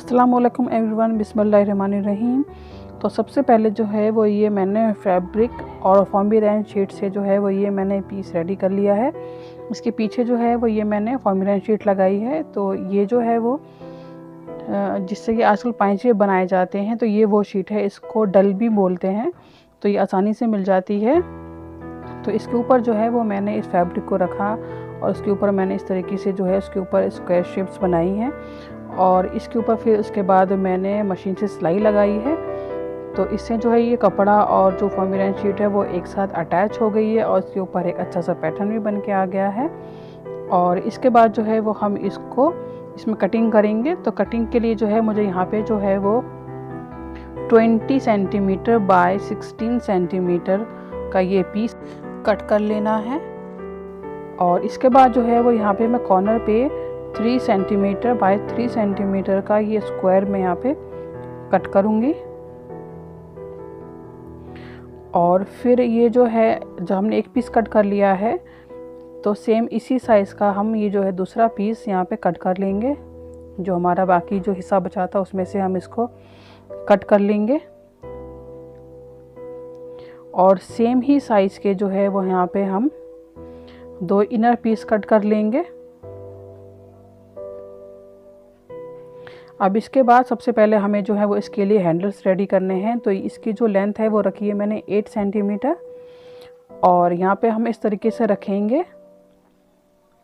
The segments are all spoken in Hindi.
अस्सलाम वालेकुम एवरीवन, बिस्मिल्लाहिर्रहमानिर्रहीम। तो सबसे पहले जो है वो ये मैंने फैब्रिक और फॉर्मिरैन शीट से जो है वो ये मैंने पीस रेडी कर लिया है। इसके पीछे जो है वो ये मैंने फॉर्मिरैन शीट लगाई है। तो ये जो है वो जिससे कि आजकल पाइचे बनाए जाते हैं, तो ये वो शीट है, इसको डल भी बोलते हैं। तो ये आसानी से मिल जाती है। तो इसके ऊपर जो है वो मैंने इस फैब्रिक को रखा और उसके ऊपर मैंने इस तरीके से जो है उसके ऊपर स्क्वायर शेप्स बनाई हैं और इसके ऊपर फिर उसके बाद मैंने मशीन से सिलाई लगाई है। तो इससे जो है ये कपड़ा और जो फॉर्मिरैन शीट है वो एक साथ अटैच हो गई है और इसके ऊपर एक अच्छा सा पैटर्न भी बन के आ गया है। और इसके बाद जो है वो हम इसमें कटिंग करेंगे। तो कटिंग के लिए जो है मुझे यहाँ पे जो है वो 20 सेंटीमीटर बाय 16 सेंटीमीटर का ये पीस कट कर लेना है। और इसके बाद जो है वो यहाँ पे मैं कॉर्नर पे 3 सेंटीमीटर बाय 3 सेंटीमीटर का ये स्क्वायर में यहाँ पे कट करूँगी। और फिर ये जो है जब हमने एक पीस कट कर लिया है तो सेम इसी साइज़ का हम ये जो है दूसरा पीस यहाँ पे कट कर लेंगे। जो हमारा बाकी जो हिस्सा बचा था उसमें से हम इसको कट कर लेंगे और सेम ही साइज़ के जो है वो यहाँ पे हम 2 इनर पीस कट कर लेंगे। अब इसके बाद सबसे पहले हमें जो है वो इसके लिए हैंडल्स रेडी करने हैं। तो इसकी जो लेंथ है वो रखी है मैंने 8 सेंटीमीटर और यहाँ पे हम इस तरीके से रखेंगे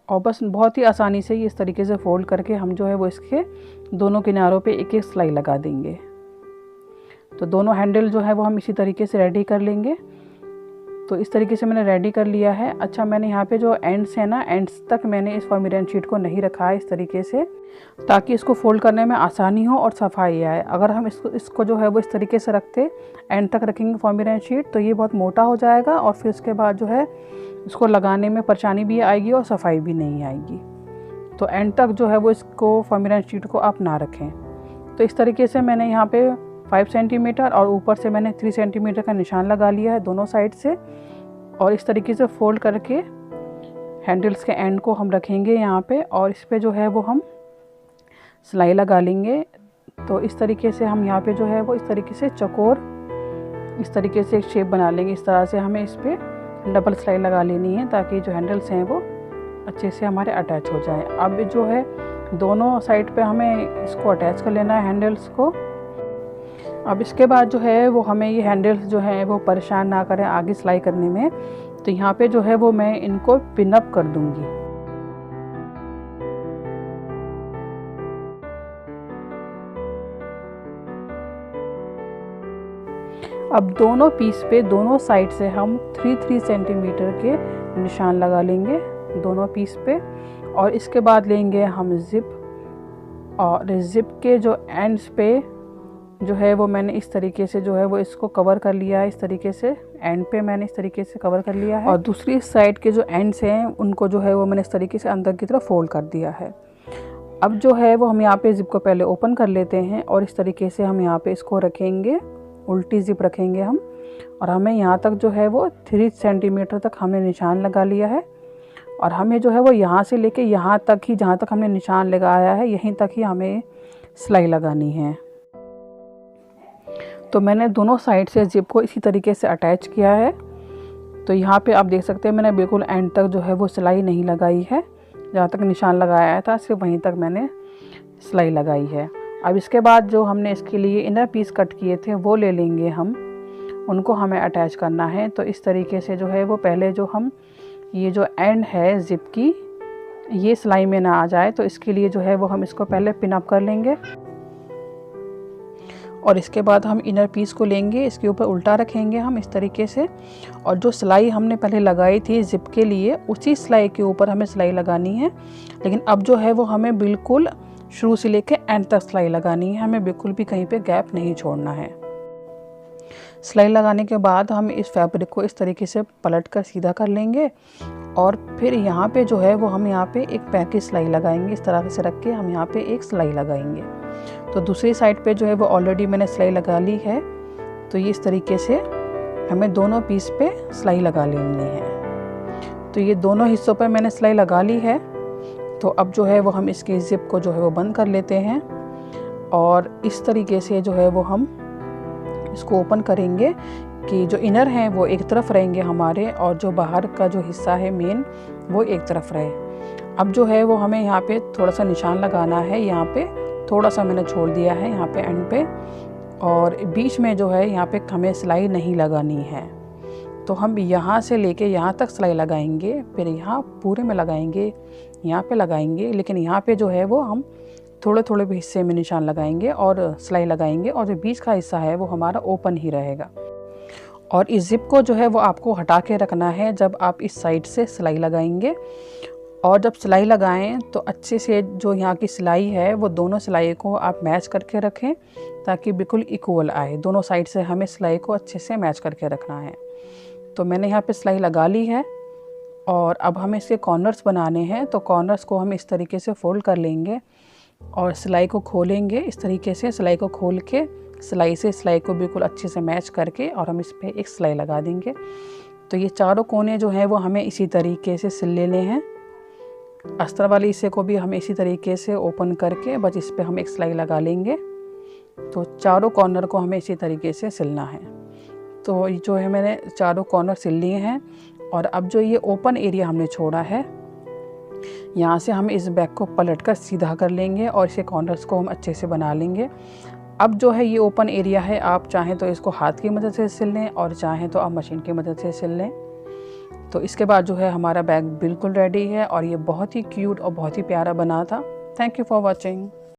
और बस बहुत ही आसानी से ये इस तरीके से फोल्ड करके हम जो है वो इसके दोनों किनारों पे एक एक सिलाई लगा देंगे। तो दोनों हैंडल जो है वो हम इसी तरीके से रेडी कर लेंगे। तो इस तरीके से मैंने रेडी कर लिया है। अच्छा, मैंने यहाँ पे जो एंड्स है ना, एंड्स तक मैंने इस फॉर्मिरैन शीट को नहीं रखा है इस तरीके से, ताकि इसको फोल्ड करने में आसानी हो और सफाई आए। अगर हम इसको जो है वो इस तरीके से रखते एंड तक रखेंगे फॉर्मिरैन शीट तो ये बहुत मोटा हो जाएगा और फिर उसके बाद जो है इसको लगाने में परेशानी भी आएगी और सफाई भी नहीं आएगी। तो एंड तक जो है वो इसको फॉर्मिरैन शीट को आप ना रखें। तो इस तरीके से मैंने यहाँ पे 5 सेंटीमीटर और ऊपर से मैंने 3 सेंटीमीटर का निशान लगा लिया है दोनों साइड से। और इस तरीके से फोल्ड करके हैंडल्स के एंड को हम रखेंगे यहाँ पे और इस पे जो है वो हम सिलाई लगा लेंगे। तो इस तरीके से हम यहाँ पे जो है वो इस तरीके से चौकोर इस तरीके से एक शेप बना लेंगे। इस तरह से हमें इस पे डबल सिलाई लगा लेनी है ताकि जो हैंडल्स हैं वो अच्छे से हमारे अटैच हो जाएं। अब जो है दोनों साइड पे हमें इसको अटैच कर लेना है हैंडल्स को। अब इसके बाद जो है वो हमें ये हैंडल्स जो हैं वो परेशान ना करें आगे सिलाई करने में। तो यहाँ पे जो है वो मैं इनको पिन अप कर दूंगी। अब दोनों पीस पे दोनों साइड से हम 3-3 सेंटीमीटर के निशान लगा लेंगे दोनों पीस पे। और इसके बाद लेंगे हम जिप और जिप के जो एंड्स पे जो है वो मैंने इस तरीके से जो है वो इसको कवर कर लिया है। इस तरीके से एंड पे मैंने इस तरीके से कवर कर लिया है और दूसरी साइड के जो एंड्स हैं उनको जो है वो मैंने इस तरीके से अंदर की तरफ फोल्ड कर दिया है। अब जो है वो हम यहाँ पे जिप को पहले ओपन कर लेते हैं और इस तरीके से हम यहाँ पे इसको रखेंगे, उल्टी जिप रखेंगे हम। और हमें यहाँ तक जो है वो 3 सेंटीमीटर तक हमने निशान लगा लिया है और हमें जो है वो यहाँ से लेके यहाँ तक ही, जहाँ तक हमने निशान लगाया है यहीं तक ही हमें सिलाई लगानी है। तो मैंने दोनों साइड से जिप को इसी तरीके से अटैच किया है। तो यहाँ पे आप देख सकते हैं मैंने बिल्कुल एंड तक जो है वो सिलाई नहीं लगाई है। जहाँ तक निशान लगाया था सिर्फ वहीं तक मैंने सिलाई लगाई है। अब इसके बाद जो हमने इसके लिए इनर पीस कट किए थे वो ले लेंगे हम, उनको हमें अटैच करना है। तो इस तरीके से जो है वो पहले जो हम ये जो एंड है जिप की ये सिलाई में ना आ जाए तो इसके लिए जो है वो हम इसको पहले पिन अप कर लेंगे और इसके बाद हम इनर पीस को लेंगे, इसके ऊपर उल्टा रखेंगे हम इस तरीके से। और जो सिलाई हमने पहले लगाई थी जिप के लिए उसी सिलाई के ऊपर हमें सिलाई लगानी है। लेकिन अब जो है वो हमें बिल्कुल शुरू से लेकर एंड तक सिलाई लगानी है, हमें बिल्कुल भी कहीं पे गैप नहीं छोड़ना है। सिलाई लगाने के बाद हम इस फैब्रिक को इस तरीके से पलट कर सीधा कर लेंगे और फिर यहाँ पे जो है वो हम यहाँ पे एक पैकेज सिलाई लगाएंगे। इस तरह से रख के हम यहाँ पे एक सिलाई लगाएंगे। तो दूसरी साइड पे जो है वो ऑलरेडी मैंने सिलाई लगा ली है। तो ये इस तरीके से हमें दोनों पीस पे सिलाई लगा लेनी है। तो ये दोनों हिस्सों पर मैंने सिलाई लगा ली है। तो अब जो है वो हम इसकी ज़िप को जो है वो बंद कर लेते हैं और इस तरीके से जो है वो हम इसको ओपन करेंगे कि जो इनर हैं वो एक तरफ रहेंगे हमारे, और जो बाहर का जो हिस्सा है मेन वो एक तरफ रहे। अब जो है वो हमें यहाँ पे थोड़ा सा निशान लगाना है, यहाँ पे थोड़ा सा मैंने छोड़ दिया है यहाँ पे एंड पे, और बीच में जो है यहाँ पे हमें सिलाई नहीं लगानी है। तो हम यहाँ से लेके यहाँ तक सिलाई लगाएंगे, फिर यहाँ पूरे में लगाएंगे, यहाँ पे लगाएंगे, लेकिन यहाँ पे जो है वो हम थोड़े थोड़े भी हिस्से में निशान लगाएंगे और सिलाई लगाएंगे, और जो बीच का हिस्सा है वो हमारा ओपन ही रहेगा। और इस जिप को जो है वो आपको हटा के रखना है जब आप इस साइड से सिलाई लगाएंगे। और जब सिलाई लगाएं तो अच्छे से जो यहाँ की सिलाई है वो दोनों सिलाई को आप मैच करके रखें, ताकि बिल्कुल इक्वल आए। दोनों साइड से हमें सिलाई को अच्छे से मैच करके रखना है। तो मैंने यहाँ पे सिलाई लगा ली है, और अब हमें इसके कॉर्नर्स बनाने हैं। तो कॉर्नर्स को हम इस तरीके से फोल्ड कर लेंगे और सिलाई को खोलेंगे। इस तरीके से सिलाई को खोल के सिलाई से सिलाई को बिल्कुल अच्छे से मैच करके और हम इस पर एक सिलाई लगा देंगे। तो ये चारों कोने जो हैं वो हमें इसी तरीके से सिल लेने हैं। अस्तर वाले हिस्से को भी हमें इसी तरीके से ओपन करके बस इस पर हम एक सिलाई लगा लेंगे। तो चारों कॉर्नर को हमें इसी तरीके से सिलना है। तो जो है मैंने चारों कॉर्नर सिल लिए हैं। और अब जो ये ओपन एरिया हमने छोड़ा है, यहाँ से हम इस बैक को पलट कर सीधा कर लेंगे और इसे कॉर्नर्स को हम अच्छे से बना लेंगे। अब जो है ये ओपन एरिया है, आप चाहें तो इसको हाथ की मदद से सिल लें और चाहें तो आप मशीन की मदद से सिल लें। तो इसके बाद जो है हमारा बैग बिल्कुल रेडी है, और ये बहुत ही क्यूट और बहुत ही प्यारा बना था। Thank you for watching.